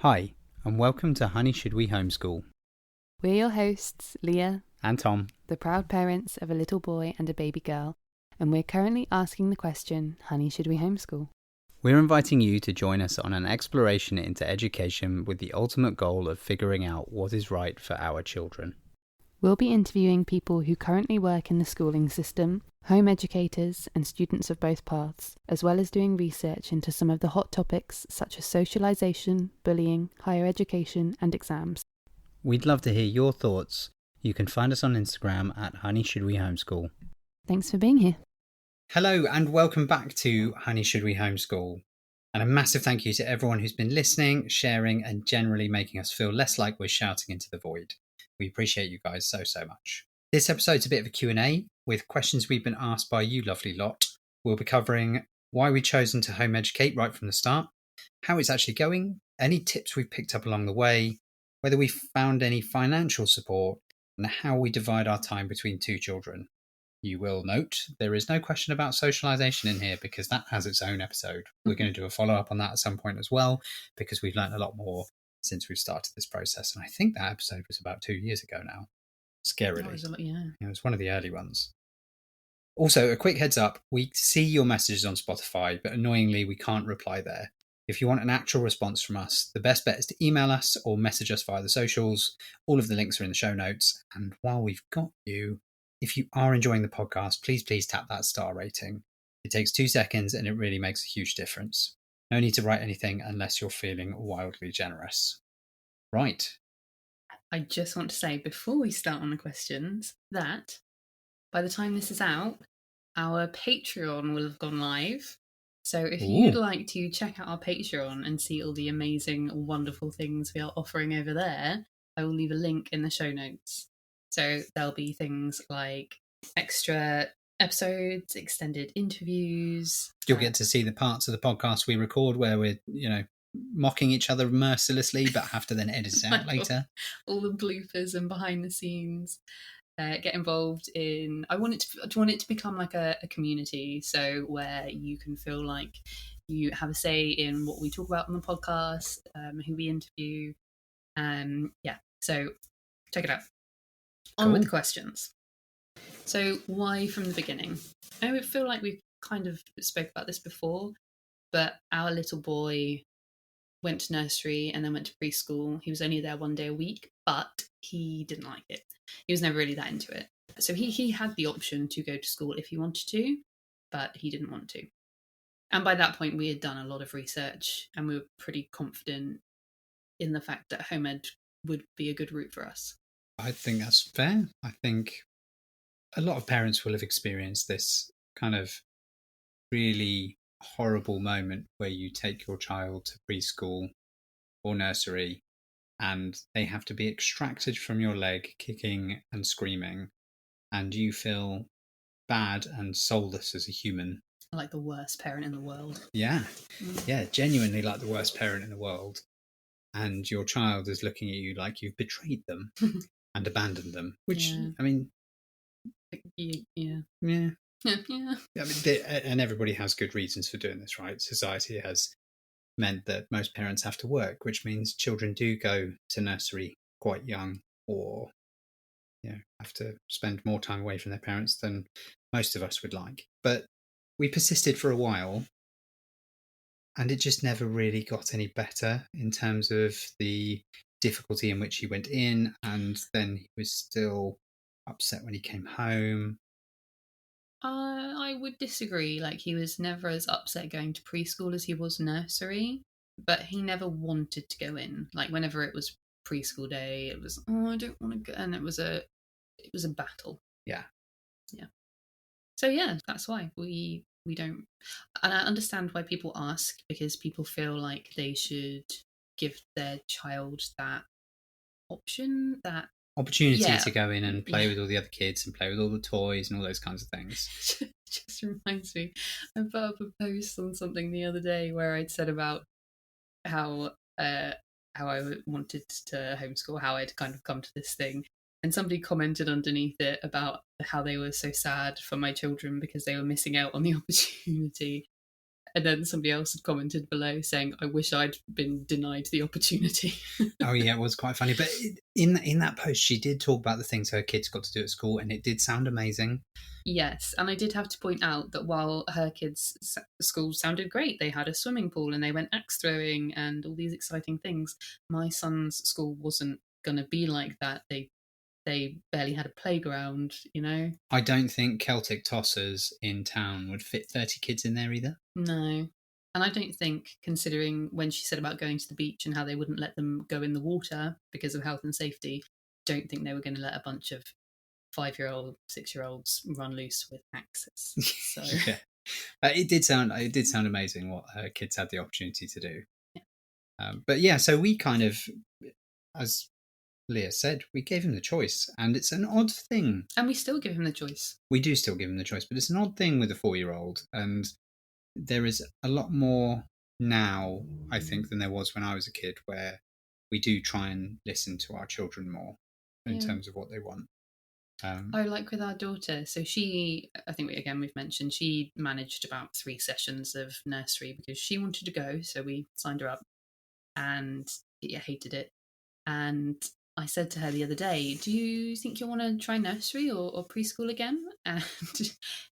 Hi, and welcome to Honey Should We Homeschool. We're your hosts, Leah, And Tom. the proud parents of a little boy and a baby girl, and we're currently asking the question, honey, should we homeschool? We're inviting you to join us on an exploration into education with the ultimate goal of figuring out what is right for our children. We'll be interviewing people who currently work in the schooling system, home educators and students of both paths, as well as doing research into some of the hot topics such as socialisation, bullying, higher education and exams. We'd love to hear your thoughts. You can find us on Instagram at Honey Should We Homeschool. Thanks for being here. Hello and welcome back to Honey Should We Homeschool. And a massive thank you to everyone who's been listening, sharing and generally making us feel less like we're shouting into the void. We appreciate you guys so much. This episode's a bit of a Q&A with questions we've been asked by you lovely lot. We'll be covering why we've chosen to home educate right from the start, how it's actually going, any tips we've picked up along the way, whether we found any financial support, and how we divide our time between two children. You will note there is no question about socialisation in here because that has its own episode. We're going to do a follow-up on that at some point as well because we've learned a lot more since we've started this process. And I think that episode was about 2 years ago now. Scarily. That was a lot, yeah. It was one of the early ones. Also, a quick heads up, we see your messages on Spotify, but annoyingly we can't reply there. If you want an actual response from us, the best bet is to email us or message us via the socials. All of the links are in the show notes. And while we've got you, if you are enjoying the podcast, please tap that star rating. It takes 2 seconds and it really makes a huge difference. No need to write anything unless you're feeling wildly generous. Right. I just want to say before we start on the questions that by the time this is out, our Patreon will have gone live. So if you'd like to check out our Patreon and see all the amazing, wonderful things we are offering over there, I will leave a link in the show notes. So there'll be things like extra episodes, extended interviews. You'll get to see the parts of the podcast we record where we're, mocking each other mercilessly, but have to then edit it out later. All the bloopers and behind the scenes. Get involved in. I want it to become like a community, so where you can feel like you have a say in what we talk about on the podcast, who we interview. So check it out. On with the questions. So why from the beginning? I feel like we kind of spoke about this before, but our little boy went to nursery and then went to preschool. He was only there 1 day a week, but he didn't like it. He was never really that into it. So he had the option to go to school if he wanted to, but he didn't want to. And by that point, we had done a lot of research and we were pretty confident in the fact that home ed would be a good route for us. I think that's fair. I think a lot of parents will have experienced this kind of really horrible moment where you take your child to preschool or nursery and they have to be extracted from your leg, kicking and screaming, and you feel bad and soulless as a human. Like the worst parent in the world. Yeah, genuinely like the worst parent in the world. And your child is looking at you like you've betrayed them and abandoned them, which, I mean... Yeah. And everybody has good reasons for doing this, right? Society has meant that most parents have to work, which means children do go to nursery quite young or have to spend more time away from their parents than most of us would like. But we persisted for a while and it just never really got any better in terms of the difficulty in which he went in, and then he was still upset when he came home. I would disagree. Like, he was never as upset going to preschool as he was nursery, but he never wanted to go in. Like, whenever it was preschool day, it was, I don't want to go, and it was a battle. Yeah. So yeah, that's why we don't. And I understand why people ask, because people feel like they should give their child that option, that opportunity to go in and play with all the other kids and play with all the toys and all those kinds of things. Just reminds me, I put up a post on something the other day where I'd said about how I wanted to homeschool, how I'd kind of come to this thing, and somebody commented underneath it about how they were so sad for my children because they were missing out on the opportunity. And then somebody else had commented below saying, I wish I'd been denied the opportunity. Oh yeah, it was quite funny. But in that post, she did talk about the things her kids got to do at school, and it did sound amazing. Yes, and I did have to point out that while her kids' school sounded great, they had a swimming pool and they went axe throwing and all these exciting things. My son's school wasn't going to be like that. They barely had a playground, you know? I don't think Celtic tossers in town would fit 30 kids in there either. No. And I don't think, considering when she said about going to the beach and how they wouldn't let them go in the water because of health and safety, don't think they were going to let a bunch of 5-year-old, 6-year-olds run loose with axes. So Yeah. It did sound amazing what her kids had the opportunity to do. yeah. But yeah, so we kind of, as Leah said, we gave him the choice, and it's an odd thing. And we still give him the choice. We do still give him the choice, but it's an odd thing with a 4-year-old, and there is a lot more now, I think, than there was when I was a kid, where we do try and listen to our children more in terms of what they want. Like with our daughter, so she, I think we've mentioned, she managed about 3 sessions of nursery because she wanted to go, so we signed her up, and hated it. And I said to her the other day, do you think you'll want to try nursery or preschool again? And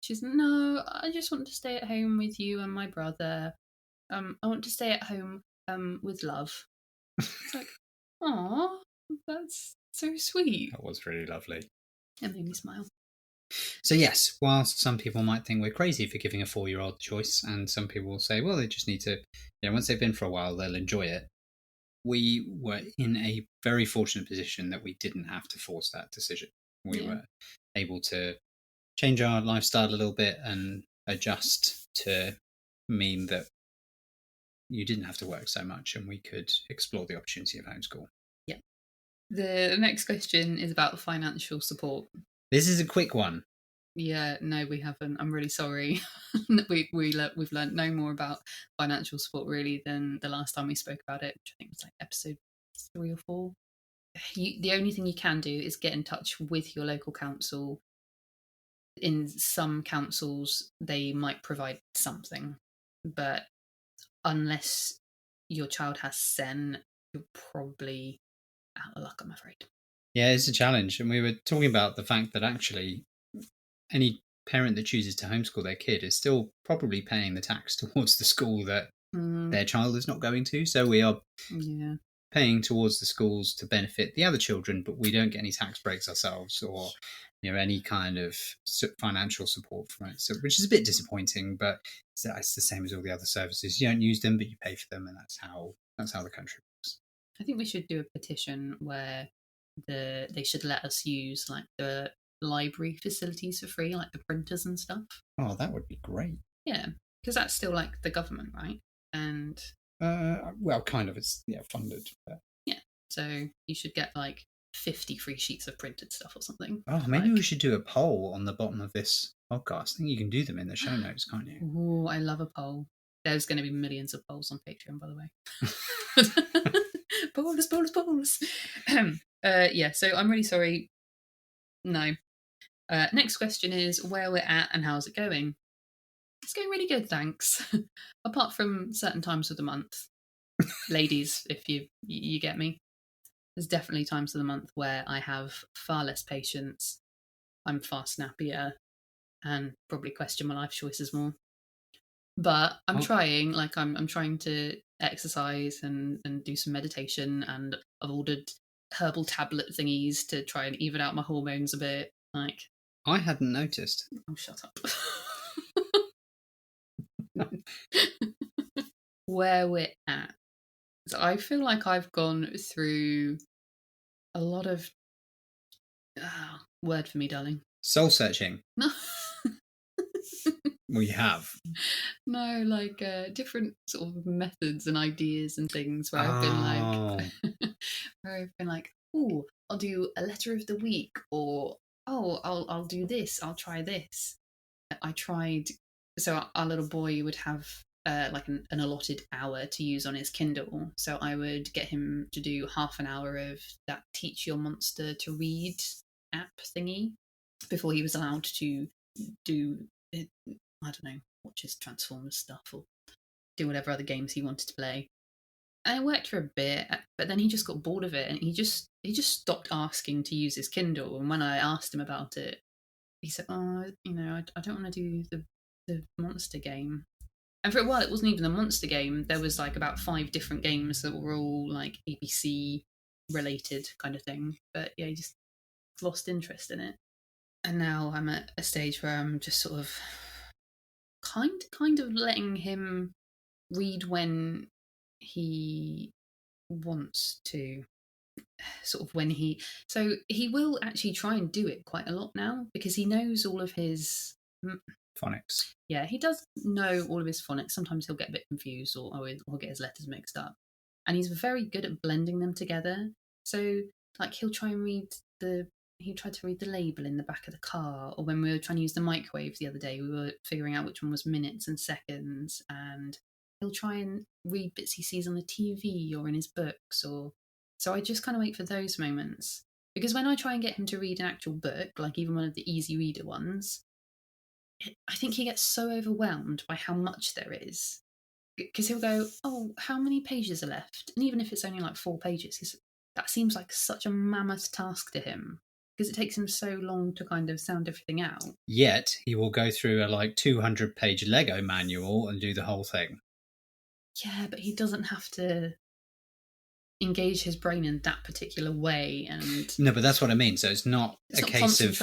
she's, no, I just want to stay at home with you and my brother. I want to stay at home with love. It's like, aw, that's so sweet. That was really lovely. It made me smile. So yes, whilst some people might think we're crazy for giving a 4-year-old choice, and some people will say, well, they just need to, once they've been for a while, they'll enjoy it. We were in a very fortunate position that we didn't have to force that decision. We were able to change our lifestyle a little bit and adjust to mean that you didn't have to work so much and we could explore the opportunity of homeschool. Yeah. The next question is about financial support. This is a quick one. Yeah, no, we haven't. I'm really sorry. We've learned no more about financial support really than the last time we spoke about it, which I think was like episode 3 or 4. The only thing you can do is get in touch with your local council. In some councils, they might provide something, but unless your child has SEN, you're probably out of luck, I'm afraid. Yeah, it's a challenge. And we were talking about the fact that actually any parent that chooses to homeschool their kid is still probably paying the tax towards the school that their child is not going to. So we are paying towards the schools to benefit the other children, but we don't get any tax breaks ourselves or any kind of financial support from it. So, which is a bit disappointing, but it's the same as all the other services. You don't use them, but you pay for them, and that's how the country works. I think we should do a petition where they should let us use like the library facilities for free, like the printers and stuff. Oh, that would be great. Yeah, because that's still like the government, right? And well, kind of. It's funded. But... yeah, so you should get like 50 free sheets of printed stuff or something. Oh, maybe we should do a poll on the bottom of this podcast. I think you can do them in the show notes, can't you? Oh, I love a poll. There's going to be millions of polls on Patreon, by the way. Polls. Yeah, so I'm really sorry. No. Next question is where we're at and how's it going? It's going really good, thanks. Apart from certain times of the month. Ladies, if you get me. There's definitely times of the month where I have far less patience. I'm far snappier and probably question my life choices more. But I'm trying, I'm trying to exercise and do some meditation, and I've ordered herbal tablet thingies to try and even out my hormones a bit. Like, I hadn't noticed. Oh, shut up. Where we're at. So I feel like I've gone through a lot of word for me, darling. Soul searching. No. We have. No, like different sort of methods and ideas and things where I've been like, oh, I'll do a letter of the week, or I'll do this, I'll try this. I tried. So our little boy would have like an allotted hour to use on his Kindle. So I would get him to do half an hour of that Teach Your Monster to Read app thingy before he was allowed to do, I don't know, watch his Transformers stuff or do whatever other games he wanted to play. And it worked for a bit, but then he just got bored of it, and he just stopped asking to use his Kindle. And when I asked him about it, he said, "Oh, I don't want to do the monster game." And for a while, it wasn't even a monster game. There was like about 5 different games that were all like ABC related kind of thing. But yeah, he just lost interest in it. And now I'm at a stage where I'm just sort of kind of letting him read when he wants to, sort of when he will actually try and do it quite a lot now, because he knows all of his phonics. Yeah, he does know all of his phonics. Sometimes he'll get a bit confused, or he'll get his letters mixed up, and he's very good at blending them together. So like he'll try and he tried to read the label in the back of the car, or when we were trying to use the microwave the other day, we were figuring out which one was minutes and seconds, and he'll try and read bits he sees on the TV or in his books. So I just kind of wait for those moments, because when I try and get him to read an actual book, like even one of the easy reader ones, I think he gets so overwhelmed by how much there is, because he'll go, "Oh, how many pages are left?" And even if it's only like 4 pages, that seems like such a mammoth task to him, because it takes him so long to kind of sound everything out. Yet he will go through a like 200-page Lego manual and do the whole thing. Yeah, but he doesn't have to engage his brain in that particular way. And no, but that's what I mean. So it's not a case of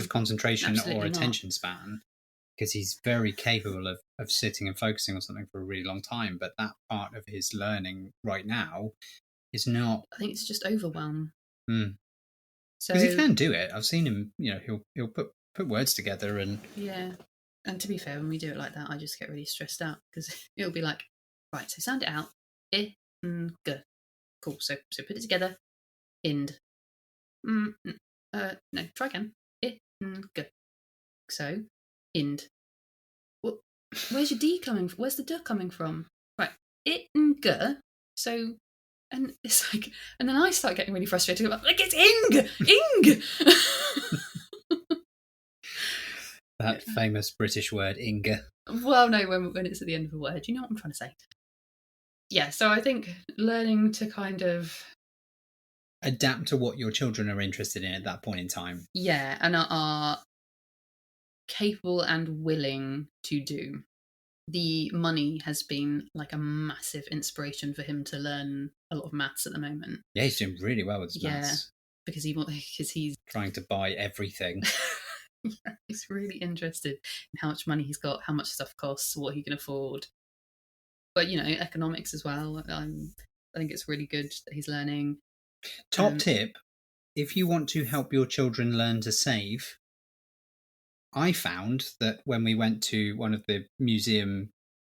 concentration Absolutely or not. attention span, because he's very capable of sitting and focusing on something for a really long time. But that part of his learning right now is not. I think it's just overwhelm. Because he can do it. I've seen him. He'll put words together and yeah. And to be fair, when we do it like that, I just get really stressed out, because it'll be like, right, so sound it out. I, g. Cool. So put it together. Ind. No, try again. I, g. So ind. Well, where's your D coming from? Where's the D coming from? Right. I, g. So, and it's like, and then I start getting really frustrated. I'm like, it's ing. that famous British word, Inga. Well, no, when it's at the end of a word, you know what I'm trying to say. Yeah, so I think learning to kind of adapt to what your children are interested in at that point in time. Yeah, and are capable and willing to do. The money has been like a massive inspiration for him to learn a lot of maths at the moment. Yeah, he's doing really well with his maths. Because he's trying to buy everything. Yeah, he's really interested in how much money he's got, how much stuff costs, what he can afford. But economics as well. I think it's really good that he's learning. Top tip: if you want to help your children learn to save, I found that when we went to one of the museum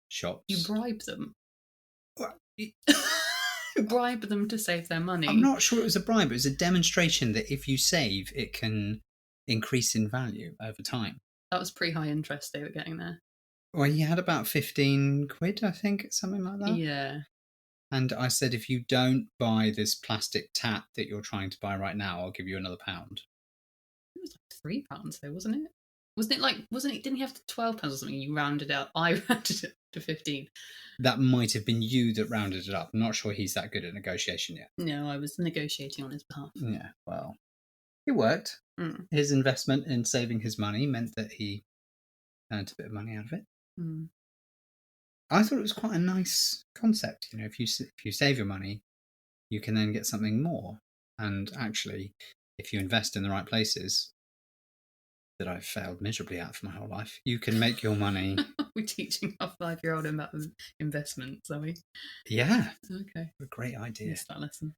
shops, you bribe them. Bribe them to save their money. I'm not sure it was a bribe. It was a demonstration that if you save, it can increase in value over time. That was pretty high interest they were getting there. Well, he had about 15 quid, I think, something like that. Yeah. And I said, if you don't buy this plastic tap that you're trying to buy right now, I'll give you another £1. It was like £3 though, wasn't it? Didn't he have £12 or something? You rounded out. I rounded it to 15. That might have been you that rounded it up. I'm not sure he's that good at negotiation yet. No, I was negotiating on his behalf. Yeah, well, it worked. His investment in saving his money meant that he earned a bit of money out of it. I thought it was quite a nice concept. If you save your money, you can then get something more. And actually, if you invest in the right places, that I've failed miserably at for my whole life, you can make your money. We're teaching our 5-year-old about investments, are we? Yeah. Okay. A great idea. Missed that lesson.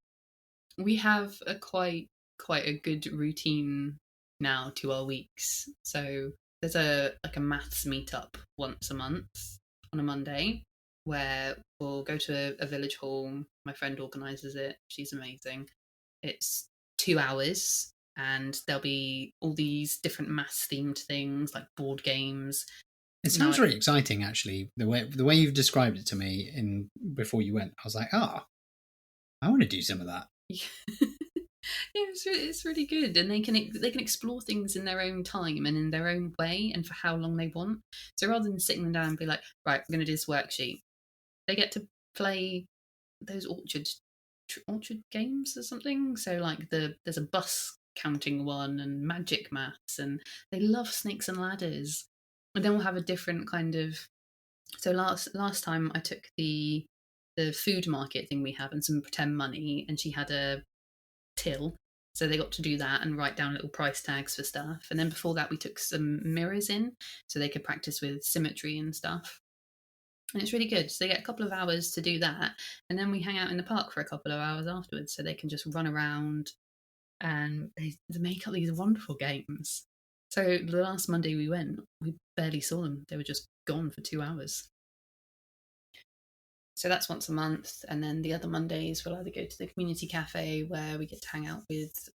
We have a quite a good routine now to our weeks. So there's a maths meetup once a month on a Monday, where we'll go to a village hall. My friend organises it. She's amazing. It's 2 hours, and there'll be all these different maths themed things like board games. It sounds really exciting, actually. The way you've described it to me before you went, I was like, I want to do some of that. Yeah, it's really good, and they can explore things in their own time and in their own way and for how long they want. So rather than sitting them down and be like, right, we're going to do this worksheet, they get to play those orchard games or something. So like there's a bus counting one and magic maths, and they love snakes and ladders. And then we'll have a different kind of. So last time I took the food market thing we have and some pretend money, and she had a till. So they got to do that and write down little price tags for stuff. And then before that, we took some mirrors in so they could practice with symmetry and stuff. And it's really good. So they get a couple of hours to do that. And then we hang out in the park for a couple of hours afterwards so they can just run around and they make up these wonderful games. So the last Monday we went, we barely saw them. They were just gone for 2 hours. So that's once a month. And then the other Mondays, we'll either go to the community cafe where we get to hang out with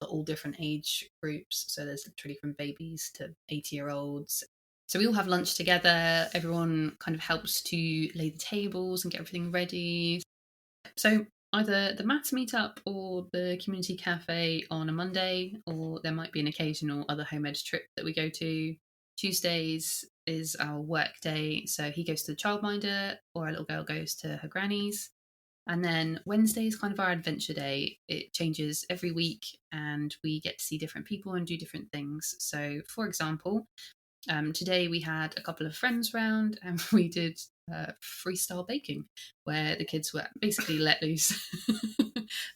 all different age groups. So there's literally from babies to 80-year-olds. So we all have lunch together. Everyone kind of helps to lay the tables and get everything ready. So either the maths meetup or the community cafe on a Monday, or there might be an occasional other home ed trip that we go to. Tuesdays is our work day, so he goes to the childminder or our little girl goes to her granny's. And then Wednesday is kind of our adventure day. It changes every week and we get to see different people and do different things. So, for example, today we had a couple of friends round and we did freestyle baking where the kids were basically let loose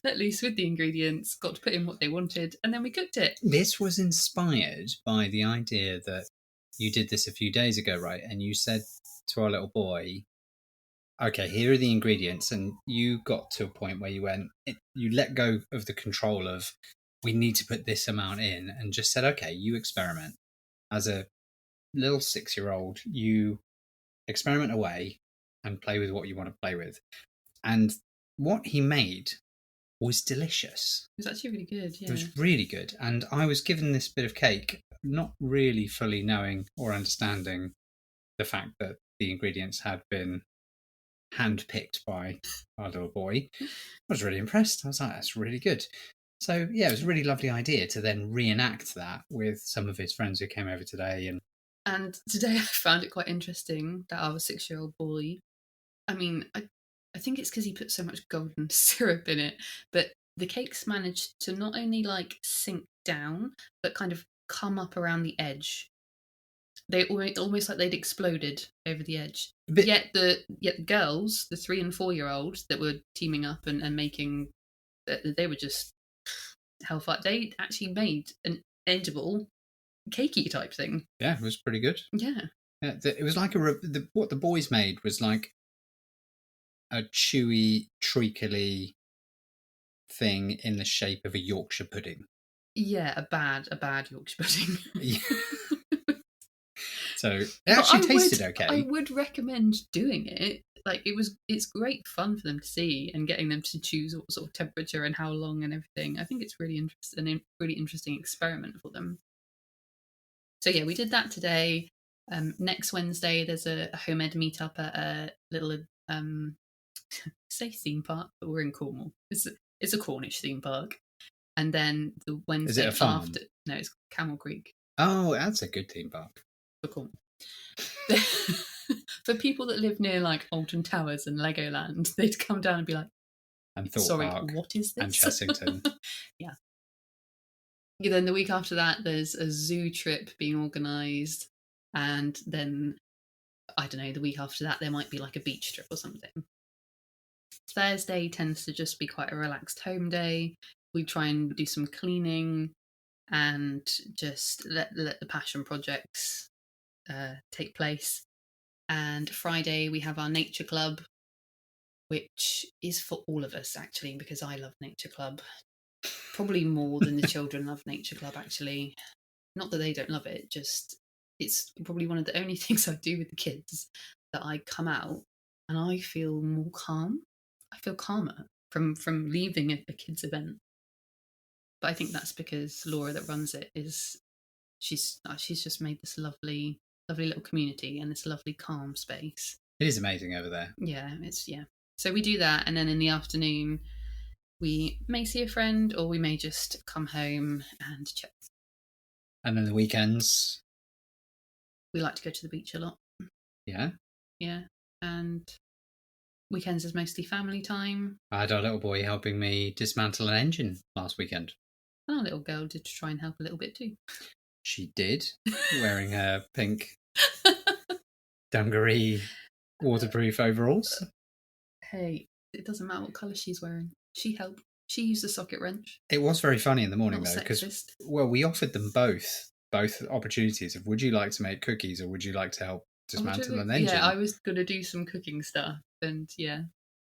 let loose with the ingredients, got to put in what they wanted, and then we cooked it. This was inspired by the idea that you did this a few days ago, right? And you said to our little boy, okay, here are the ingredients. And you got to a point where you let go of the control of, we need to put this amount in, and just said, okay, you experiment. As a little 6-year-old, you experiment away and play with what you want to play with. And what he made was delicious. It was actually really good, yeah. It was really good. And I was given this bit of cake, not really fully knowing or understanding the fact that the ingredients had been handpicked by our little boy. I was really impressed. I was like, that's really good. So, yeah, it was a really lovely idea to then reenact that with some of his friends who came over today. And today I found it quite interesting that our 6-year-old boy, I mean, I think it's because he put so much golden syrup in it, but the cakes managed to not only like sink down, but kind of come up around the edge. They almost like they'd exploded over the edge. Yet the girls, the 3 and 4-year-olds that were teaming up and making, they were just hellfire. They actually made an edible cakey type thing. Yeah, it was pretty good. Yeah. It was like what the boys made was like a chewy, treacly thing in the shape of a Yorkshire pudding. Yeah, a bad Yorkshire pudding. Yeah. So it actually tasted okay. I would recommend doing it. Like it's great fun for them to see and getting them to choose what sort of temperature and how long and everything. I think it's really interesting experiment for them. So yeah, we did that today. Next Wednesday, there's a home ed meetup at a little say theme park, but we're in Cornwall. It's a Cornish theme park. And then the Wednesday after, no, it's Camel Creek. Oh, that's a good theme park. For Cornwall. For people that live near like Alton Towers and Legoland, they'd come down and be like, and Thorpe sorry, Park what is this? And Chessington. Yeah. Then the week after that, there's a zoo trip being organised. And then, I don't know, the week after that, there might be like a beach trip or something. Thursday tends to just be quite a relaxed home day. We try and do some cleaning and just let the passion projects take place. And Friday we have our nature club, which is for all of us actually, because I love nature club probably more than the children love nature club actually. Not that they don't love it, just it's probably one of the only things I do with the kids that I come out and I feel more calm. I feel calmer from leaving a kids event. But I think that's because Laura that runs it she's just made this lovely little community and this lovely calm space. It is amazing over there. Yeah. So we do that, and then in the afternoon we may see a friend or we may just come home and chill. And then the weekends, we like to go to the beach a lot. Yeah. And Weekends is mostly family time. I had our little boy helping me dismantle an engine last weekend. And our little girl did try and help a little bit too. She did, wearing her pink dungaree waterproof overalls. Hey, it doesn't matter what colour she's wearing. She helped. She used a socket wrench. It was very funny in the morning, Not though, because, sexist. well, we offered them both opportunities of, would you like to make cookies or would you like to help dismantle an engine? Yeah, I was going to do some cooking stuff. And yeah.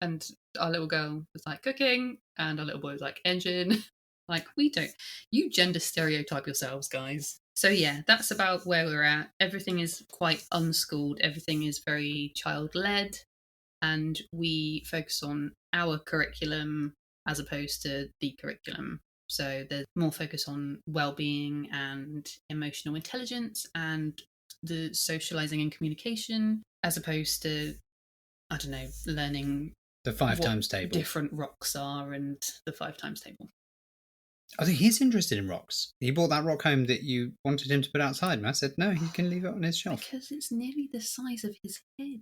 And our little girl was like, cooking. And our little boy was like, engine. Like, we don't. You gender stereotype yourselves, guys. So yeah, that's about where we're at. Everything is quite unschooled. Everything is very child-led. And we focus on our curriculum as opposed to the curriculum. So there's more focus on well-being and emotional intelligence and the socializing and communication, as opposed to, I don't know, learning the 5 what times table. different rocks are and the 5 times table. I think he's interested in rocks. He brought that rock home that you wanted him to put outside, and I said, no, he can leave it on his shelf. Because it's nearly the size of his head.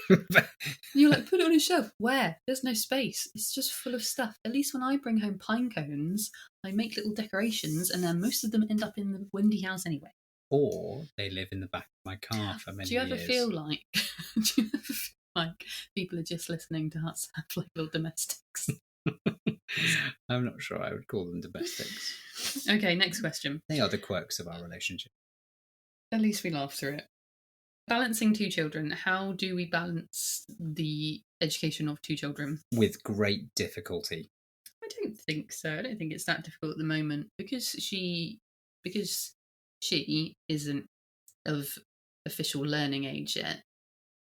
And you're like, put it on his shelf. Where? There's no space. It's just full of stuff. At least when I bring home pine cones, I make little decorations, and then most of them end up in the windy house anyway. Or they live in the back of my car for many years. Do you ever feel like people are just listening to us have like little domestics? I'm not sure I would call them domestics. Okay, next question. They are the quirks of our relationship. At least we laugh through it. Balancing 2 children. How do we balance the education of 2 children? With great difficulty. I don't think so. I don't think it's that difficult at the moment because she isn't of official learning age yet.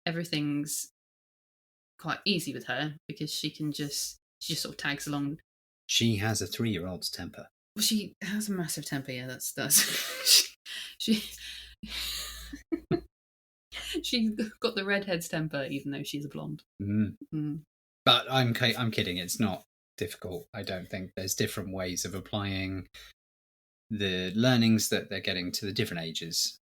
Everything's quite easy with her because she just sort of tags along. She has a 3-year-old's temper. Well, she has a massive temper. Yeah, that's she. She's got the redhead's temper, even though she's a blonde. But I'm kidding. It's not difficult. I don't think there's different ways of applying the learnings that they're getting to the different ages.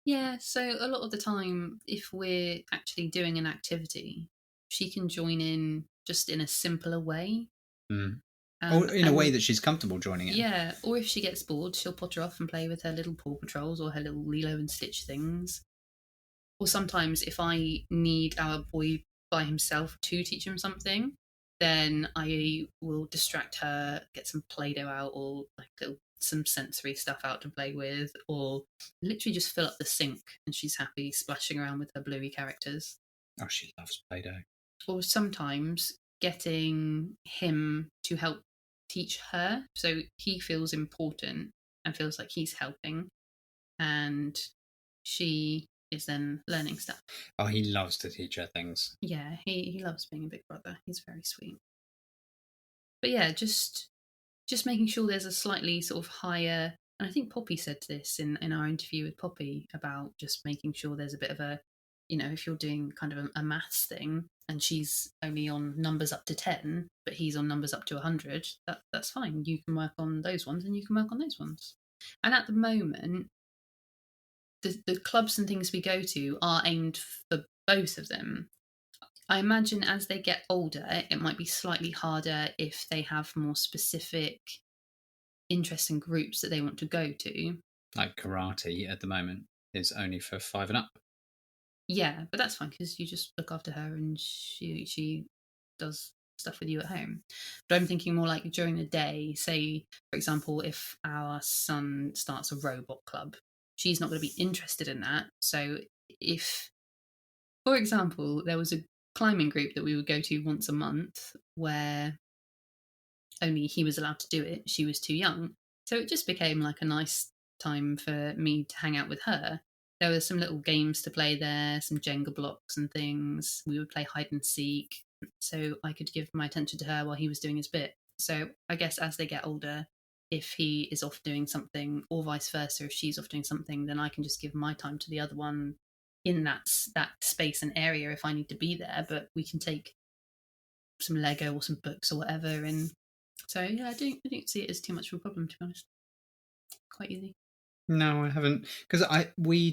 Yeah, so a lot of the time, if we're actually doing an activity, she can join in just in a simpler way. Or in a way that she's comfortable joining in. Yeah, or if she gets bored, she'll potter off and play with her little Paw Patrols or her little Lilo and Stitch things. Or sometimes if I need our boy by himself to teach him something, then I will distract her, get some Play-Doh out or like some sensory stuff out to play with, or literally just fill up the sink and she's happy splashing around with her bluey characters. Oh, she loves Play-Doh. Or sometimes getting him to help teach her so he feels important and feels like he's helping, and she is then learning stuff. Oh, he loves to teach her things. Yeah, he loves being a big brother. He's very sweet. But yeah, just making sure there's a slightly sort of higher, and I think Poppy said this in our interview with Poppy about just making sure there's a bit of a, if you're doing kind of a maths thing and she's only on numbers up to 10, but he's on numbers up to 100, that's fine. You can work on those ones and you can work on those ones. And at the moment, the clubs and things we go to are aimed for both of them. I imagine as they get older, it might be slightly harder if they have more specific interests and groups that they want to go to. Like karate at the moment is only for 5 and up. Yeah, but that's fine because you just look after her and she does stuff with you at home. But I'm thinking more like during the day, say, for example, if our son starts a robot club, she's not going to be interested in that. So if, for example, there was a climbing group that we would go to once a month where only he was allowed to do it, she was too young. So it just became like a nice time for me to hang out with her. There were some little games to play there, some Jenga blocks and things. We would play hide and seek, so I could give my attention to her while he was doing his bit. So I guess as they get older, if he is off doing something or vice versa, if she's off doing something, then I can just give my time to the other one in that space and area if I need to be there. But we can take some Lego or some books or whatever. And so yeah, I don't see it as too much of a problem, to be honest. Quite easy. No, I haven't, because we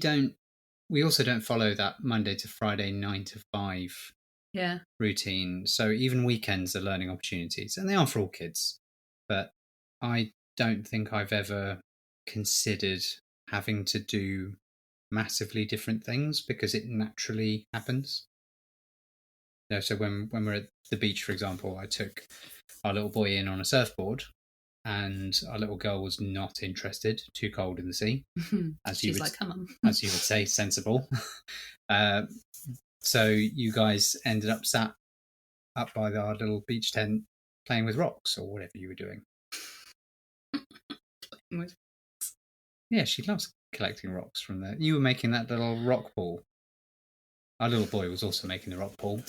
also don't follow that Monday to Friday 9 to 5 Yeah. routine. So even weekends are learning opportunities, and they are for all kids. But I don't think I've ever considered having to do massively different things because it naturally happens. So when we're at the beach, for example, I took our little boy in on a surfboard, and our little girl was not interested. Too cold in the sea, as you She's would like, come on. as you would say, sensible. So you guys ended up sat up by our little beach tent playing with rocks or whatever you were doing. Yeah, she loves collecting rocks from there. You were making that little rock pool. Our little boy was also making the rock pool.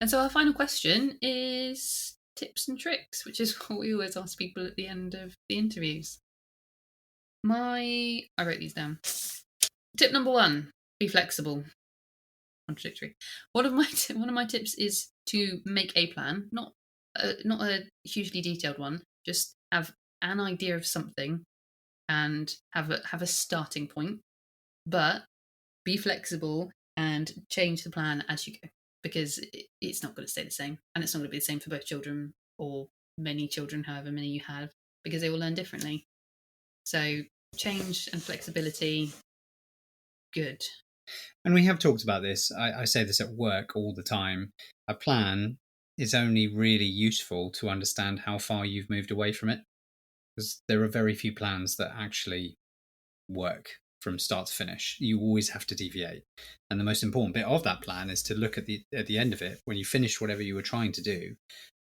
And so our final question is tips and tricks, which is what we always ask people at the end of the interviews. I wrote these down. Tip number 1: be flexible. Contradictory. One of my tips is to make a plan, not a hugely detailed one. Just have an idea of something and have a starting point, but be flexible and change the plan as you go, because it's not going to stay the same, and it's not going to be the same for both children or many children, however many you have, because they will learn differently. So change and flexibility, good. And we have talked about this. I say this at work all the time. A plan is only really useful to understand how far you've moved away from it, because there are very few plans that actually work from start to finish. You always have to deviate, and the most important bit of that plan is to look at the end of it when you finish whatever you were trying to do,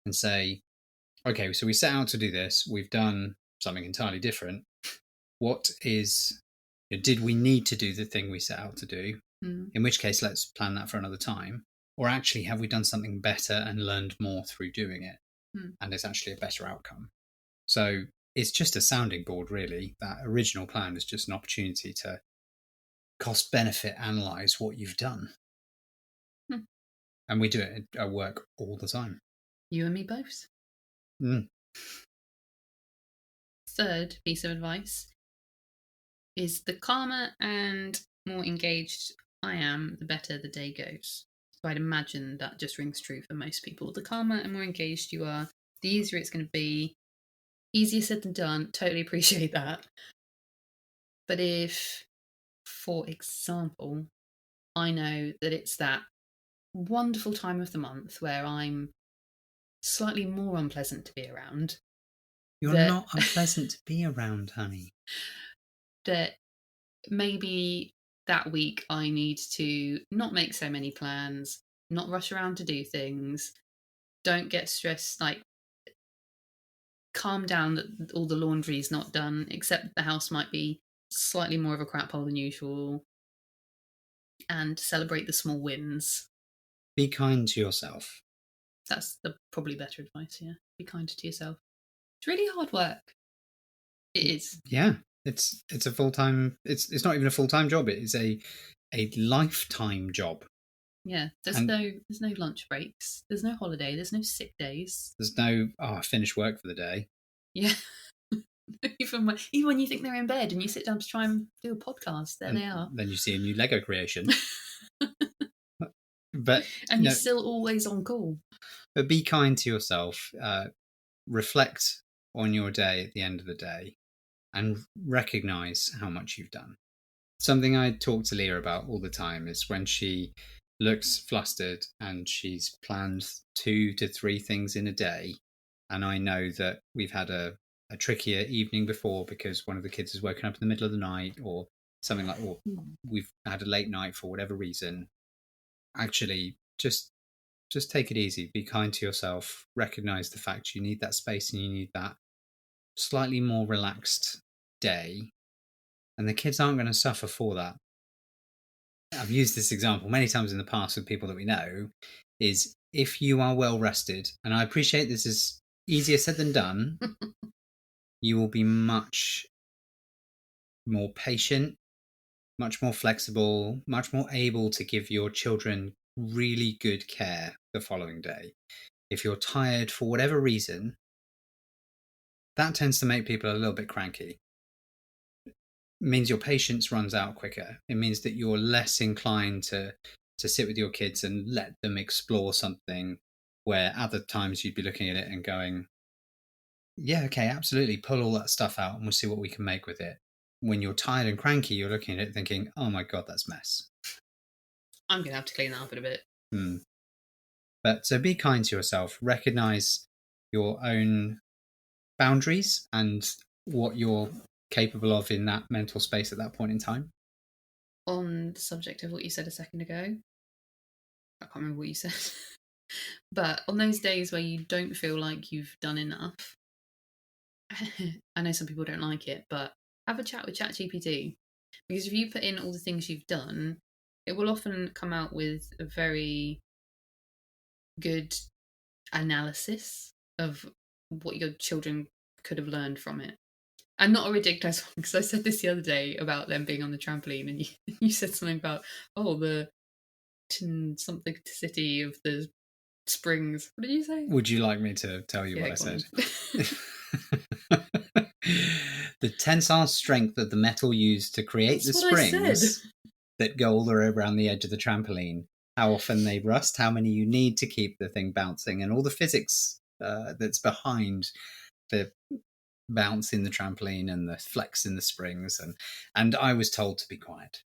and say, okay, so we set out to do this. We've done something entirely different. What is? Did we need to do the thing we set out to do? In which case, let's plan that for another time. Or actually, have we done something better and learned more through doing it? And it's actually a better outcome. So it's just a sounding board, really. That original plan is just an opportunity to cost benefit analyze what you've done. And we do it at work all the time. You and me both. Third piece of advice is the calmer and more engaged I am, the better the day goes. So I'd imagine that just rings true for most people. The calmer and more engaged you are, the easier it's going to be. Easier said than done. Totally appreciate that. But if, for example, I know that it's that wonderful time of the month where I'm slightly more unpleasant to be around. You're not unpleasant to be around, honey. That maybe that week I need to not make so many plans, not rush around to do things, don't get stressed, like calm down that all the laundry is not done, except the house might be slightly more of a crap hole than usual, and celebrate the small wins. Be kind to yourself. That's the probably better advice, yeah. Be kind to yourself. It's really hard work. It is. Yeah. It's a full-time, it's not even a full-time job. It is a lifetime job. Yeah. There's no lunch breaks. There's no holiday. There's no sick days. There's no, I finished work for the day. Yeah. Even when you think they're in bed and you sit down to try and do a podcast, they are. Then you see a new Lego creation. But and you're still always on call. But be kind to yourself. Reflect on your day at the end of the day and recognize how much you've done. Something I talk to Leah about all the time is when she looks flustered and she's planned 2 to 3 things in a day, and I know that we've had a trickier evening before because one of the kids has woken up in the middle of the night or something like, or we've had a late night for whatever reason. Actually, just take it easy. Be kind to yourself. Recognize the fact you need that space and you need that slightly more relaxed day. And the kids aren't going to suffer for that. I've used this example many times in the past with people that we know, is if you are well rested, and I appreciate this is easier said than done, you will be much more patient, much more flexible, much more able to give your children really good care the following day. If you're tired for whatever reason, that tends to make people a little bit cranky. It means your patience runs out quicker. It means that you're less inclined to to sit with your kids and let them explore something where other times you'd be looking at it and going, yeah, okay, absolutely, pull all that stuff out and we'll see what we can make with it. When you're tired and cranky, you're looking at it thinking, oh my God, that's mess. I'm going to have to clean that up in a bit. But so be kind to yourself, recognize your own boundaries and what you're capable of in that mental space at that point in time. On the subject of what you said a second ago, I can't remember what you said, but on those days where you don't feel like you've done enough, I know some people don't like it, but have a chat with ChatGPT, because if you put in all the things you've done, it will often come out with a very good analysis of what your children could have learned from it. And not a ridiculous one, because I said this the other day about them being on the trampoline, and you said something about, oh, the something city of the springs. What did you say? Would you like me to tell you what I said? The tensile strength of the metal used to create the springs that go all the way around the edge of the trampoline, how often they rust, how many you need to keep the thing bouncing, and all the physics that's behind the bounce in the trampoline and the flex in the springs. And I was told to be quiet.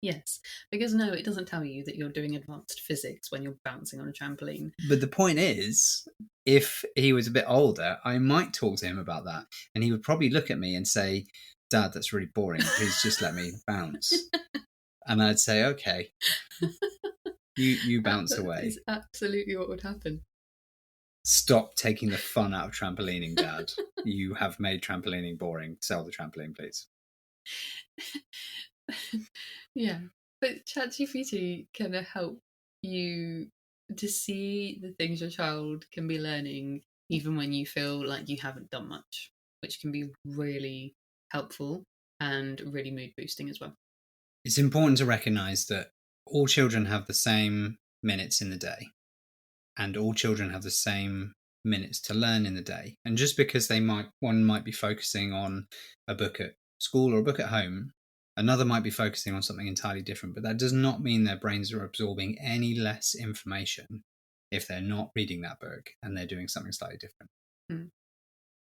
Yes, because no, it doesn't tell you that you're doing advanced physics when you're bouncing on a trampoline. But the point is, if he was a bit older, I might talk to him about that. And he would probably look at me and say, Dad, that's really boring. Please just let me bounce. And I'd say, okay, you bounce away. That is absolutely what would happen. Stop taking the fun out of trampolining, Dad. You have made trampolining boring. Sell the trampoline, please. Yeah, but ChatGPT can help you to see the things your child can be learning even when you feel like you haven't done much, which can be really helpful and really mood boosting as well. It's important to recognise that all children have the same minutes in the day, and all children have the same minutes to learn in the day. And just because one might be focusing on a book at school or a book at home, another might be focusing on something entirely different, but that does not mean their brains are absorbing any less information if they're not reading that book and they're doing something slightly different.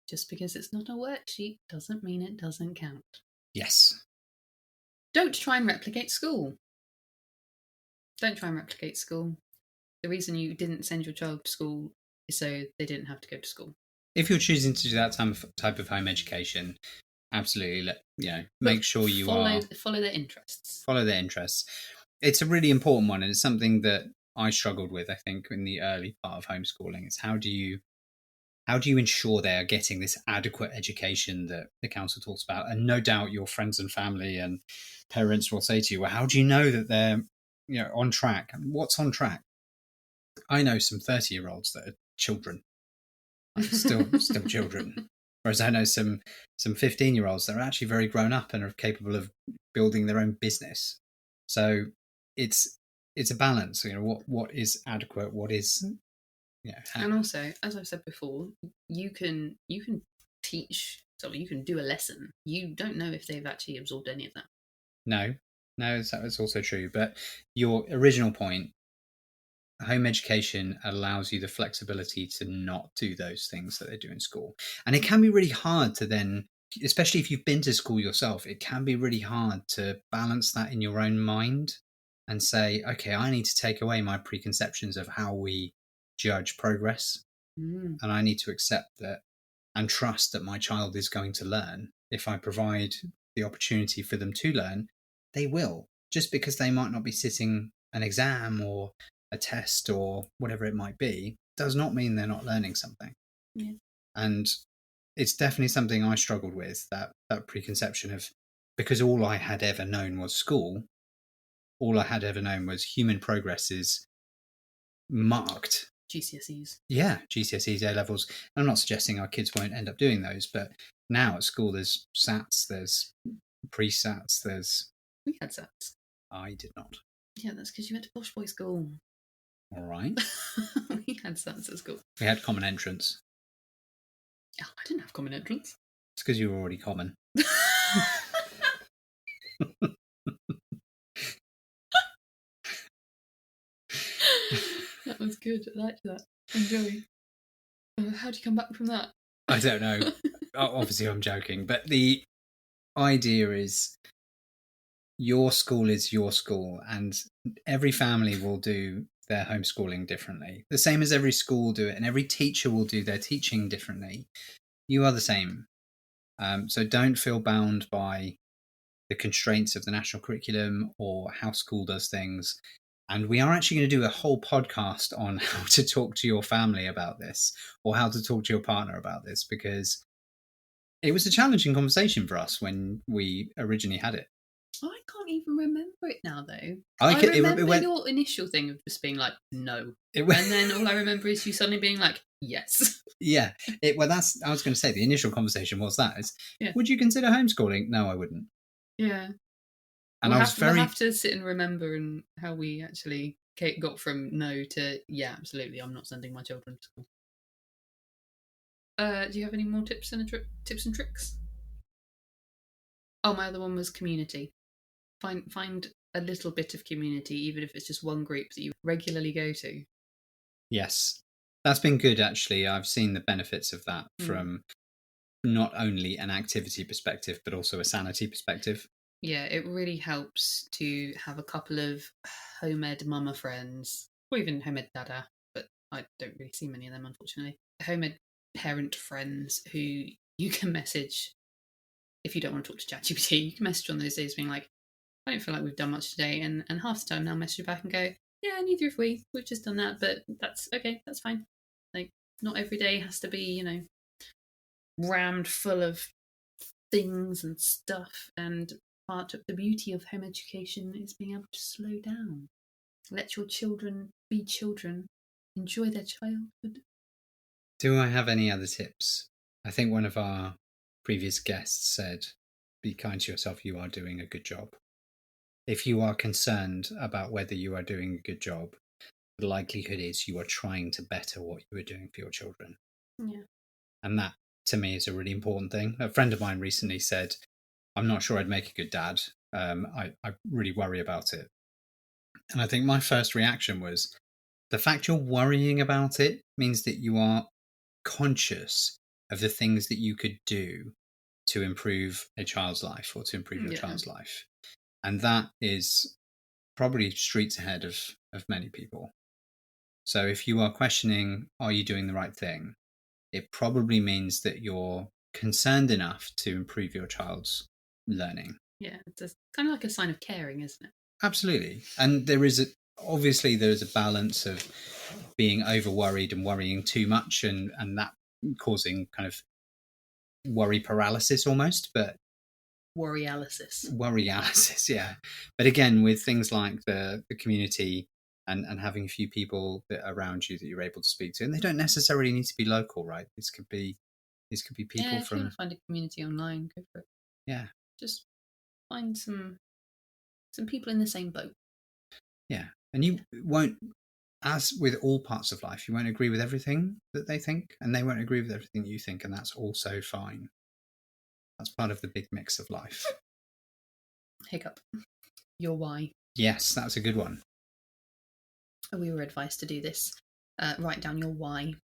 Just because it's not a worksheet doesn't mean it doesn't count. Yes. Don't try and replicate school. Don't try and replicate school. The reason you didn't send your child to school is so they didn't have to go to school. If you're choosing to do that type of home education, absolutely, make sure you follow their interests. Follow their interests. It's a really important one, and it's something that I struggled with, I think, in the early part of homeschooling. Is how do you ensure they are getting this adequate education that the council talks about? And no doubt your friends and family and parents will say to you, well, how do you know that they're on track? What's on track? I know some 30-year-olds that are children, still children. Whereas I know some 15-year-olds that are actually very grown up and are capable of building their own business. So it's a balance. What is adequate? What is and also, as I've said before, you can teach. So you can do a lesson. You don't know if they've actually absorbed any of that. No, that's also true. But your original point, home education allows you the flexibility to not do those things that they do in school. And it can be really hard to then, especially if you've been to school yourself, it can be really hard to balance that in your own mind and say, okay, I need to take away my preconceptions of how we judge progress. And I need to accept that and trust that my child is going to learn. If I provide the opportunity for them to learn, they will. Just because they might not be sitting an exam or a test or whatever it might be, does not mean they're not learning something. Yeah. And it's definitely something I struggled with, that preconception of, because all I had ever known was school, all I had ever known was human progress is marked. GCSEs. Yeah, GCSEs, A-levels. I'm not suggesting our kids won't end up doing those, but now at school there's SATs, there's pre-SATs, We had SATs. I did not. Yeah, that's because you went to posh boy school. All right. We had SATs at school. We had common entrance. Oh, I didn't have common entrance. It's because you were already common. That was good. I liked that. Enjoy. How do you come back from that? I don't know. Obviously, I'm joking, but the idea is your school is your school, and every family will do their homeschooling differently. The same as every school will do it, and every teacher will do their teaching differently. You are the same. So don't feel bound by the constraints of the national curriculum or how school does things. And we are actually going to do a whole podcast on how to talk to your family about this, or how to talk to your partner about this, because it was a challenging conversation for us when we originally had it. I can't even remember it now, though. I remember it went, your initial thing of just being like, no. it went, And then all I remember is you suddenly being like, yes. yeah. Well, that's, I was going to say, the initial conversation was that is, Yeah. would you consider homeschooling? No, I wouldn't. Yeah. And We'll have to sit and remember and how we actually got from no to yeah, absolutely, I'm not sending my children to school. Do you have any more tips and tricks? Oh, my other one was community. Find a little bit of community, even if it's just one group that you regularly go to. Yes, that's been good, actually. I've seen the benefits of that from not only an activity perspective, but also a sanity perspective. Yeah, it really helps to have a couple of home ed mama friends, or even home ed dada, but I don't really see many of them, unfortunately. Home ed parent friends who you can message if you don't want to talk to ChatGPT. You can message on those days being like, I don't feel like we've done much today, and half the time they'll message you back and go, yeah, neither have we. We've just done that, but that's okay, that's fine. Like, not every day has to be, rammed full of things and stuff, and part of the beauty of home education is being able to slow down. Let your children be children. Enjoy their childhood. Do I have any other tips? I think one of our previous guests said, be kind to yourself, you are doing a good job. If you are concerned about whether you are doing a good job, the likelihood is you are trying to better what you are doing for your children. Yeah. And that, to me, is a really important thing. A friend of mine recently said, I'm not sure I'd make a good dad. I really worry about it. And I think my first reaction was, the fact you're worrying about it means that you are conscious of the things that you could do to improve a child's life or to improve your child's life. And that is probably streets ahead of many people. So if you are questioning, are you doing the right thing? It probably means that you're concerned enough to improve your child's learning. Yeah, it's kind of like a sign of caring, isn't it? Absolutely. And obviously there is a balance of being over worried and worrying too much, and that causing kind of worry paralysis almost, but worryalysis, yeah. But again, with things like the community and having a few people that are around you that you're able to speak to, and they don't necessarily need to be local, right? This could be people if you want to find a community online, go for it. Yeah, just find some people in the same boat. Yeah, and you won't, as with all parts of life, you won't agree with everything that they think, and they won't agree with everything you think, and that's also fine. That's part of the big mix of life. Hiccup. Your why. Yes, that's a good one. We were advised to do this. Write down your why.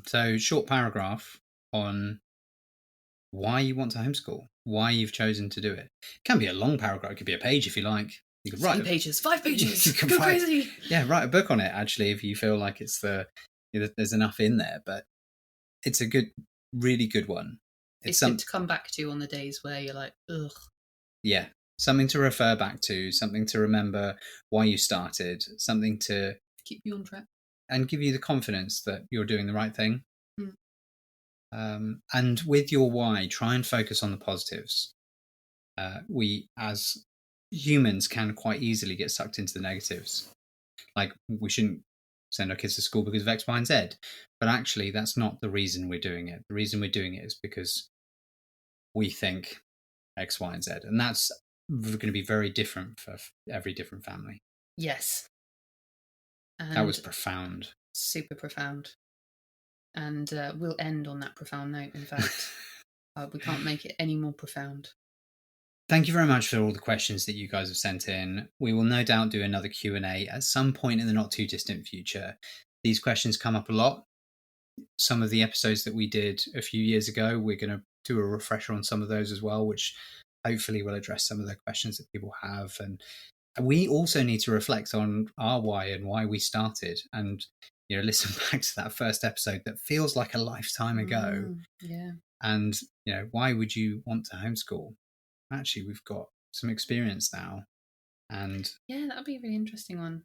So, short paragraph on why you want to homeschool, why you've chosen to do it. It can be a long paragraph. It could be a page if you like. You could write 5 pages. You can Go write, crazy. Yeah, write a book on it. Actually, if you feel like there's enough in there, but it's a really good one. It's good to come back to on the days where you're like, ugh. Yeah, something to refer back to, something to remember why you started, something to keep you on track and give you the confidence that you're doing the right thing. And with your why, try and focus on the positives. We, as humans, can quite easily get sucked into the negatives. Like, we shouldn't send our kids to school because of X, Y, and Z. But actually, that's not the reason we're doing it. The reason we're doing it is because we think X, Y, and Z. And that's going to be very different for every different family. Yes. And that was profound. Super profound. And we'll end on that profound note, in fact. We can't make it any more profound. Thank you very much for all the questions that you guys have sent in. We will no doubt do another Q&A at some point in the not too distant future. These questions come up a lot. Some of the episodes that we did a few years ago, we're going to do a refresher on some of those as well, which hopefully will address some of the questions that people have. And we also need to reflect on our why and why we started, and listen back to that first episode that feels like a lifetime ago. Yeah. And why would you want to homeschool? Actually, we've got some experience now, and yeah, that would be a really interesting one.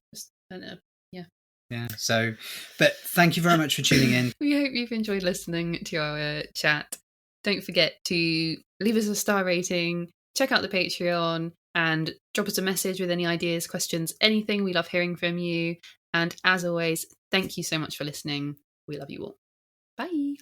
So, but thank you very much for tuning in. We hope you've enjoyed listening to our chat. Don't forget to leave us a star rating, check out the Patreon, and drop us a message with any ideas, questions, anything. We love hearing from you. And as always, thank you so much for listening. We love you all. Bye.